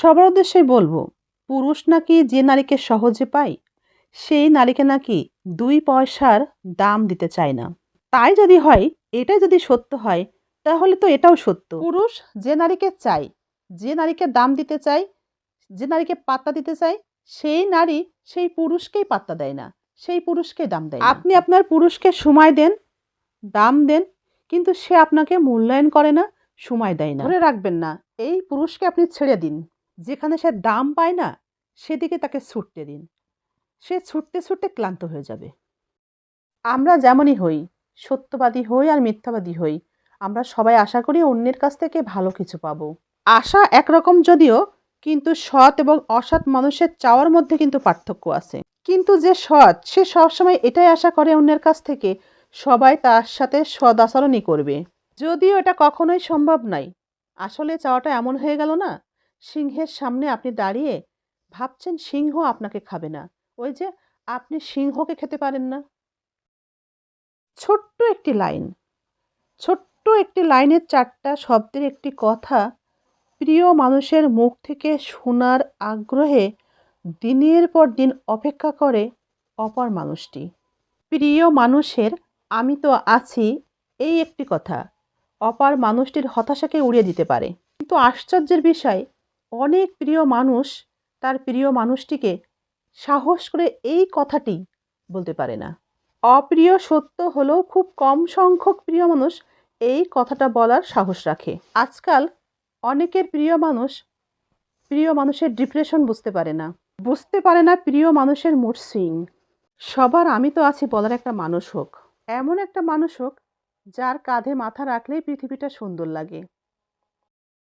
সবার উদ্দেশ্যেই বলবো, পুরুষ নাকি যে নারীকে সহজে পায়, সেই নারীকে নাকি ২ পয়সার দাম দিতে চায় না। তাই যদি হয়, এটাই যদি সত্য হয়, তাহলে তো এটাও সত্য। পুরুষ যে নারীকে চায়, যে নারীকে দাম দিতে চায়, যে নারীকে পাত্তা দিতে চায়, সেই নারী সেই পুরুষকেই পাত্তা দেয় না, সেই পুরুষকেই দাম দেয় না। আপনি আপনার পুরুষকে সময় দেন, দাম দেন, কিন্তু সে আপনাকে মূল্যায়ন করে না, সময় দেয় না। ধরে রাখবেন না, এই পুরুষকে আপনি ছেড়ে দিন। যেখানে সে দাম পায় না, সেদিকে তাকে ছুটতে দিন। সে ছুটতে ছুটতে ক্লান্ত হয়ে যাবে। আমরা যেমনই হই, সত্যবাদী হই আর মিথ্যাবাদী হই, আমরা সবাই আশা করি অন্যের কাছ থেকে ভালো কিছু পাবো। আশা একরকম যদিও, কিন্তু সৎ এবং অসৎ মানুষের চাওয়ার মধ্যে কিন্তু পার্থক্য আছে। কিন্তু যে সৎ, সে সবসময় এটাই আশা করে অন্যের কাছ থেকে সবাই তার সাথে সদ আচরণই করবে। যদিও এটা কখনোই সম্ভব নয়। আসলে চাওয়াটা এমন হয়ে গেল না, সিংহের সামনে আপনি দাঁড়িয়ে ভাবছেন সিংহ আপনাকে খাবে না। ওই যে আপনি সিংহকে খেতে পারেন না। ছোট্ট একটি লাইন, ছোট্ট একটি লাইনের ৪টা শব্দের একটি কথা প্রিয় মানুষের মুখ থেকে শোনার আগ্রহে দিনের পর দিন অপেক্ষা করে অপর মানুষটি। প্রিয় মানুষের আমি তো আছি, এই একটি কথা অপর মানুষটির হতাশাকে উড়িয়ে দিতে পারে। কিন্তু আশ্চর্যের বিষয়, অনেক প্রিয় মানুষ তার প্রিয় মানুষটিকে সাহস করে এই কথাটি বলতে পারে না। অপ্রিয় সত্য হলেও খুব কম সংখ্যক প্রিয় মানুষ এই কথাটা বলার সাহস রাখে। আজকাল অনেকের প্রিয় মানুষের ডিপ্রেশন বুঝতে পারে না, বুঝতে পারে না প্রিয় মানুষের মুড সুইং। সবার আমি তো আছি বলার একটা মানুষ হোক, এমন একটা মানুষ হোক যার কাঁধে মাথা রাখলেই পৃথিবীটা সুন্দর লাগে।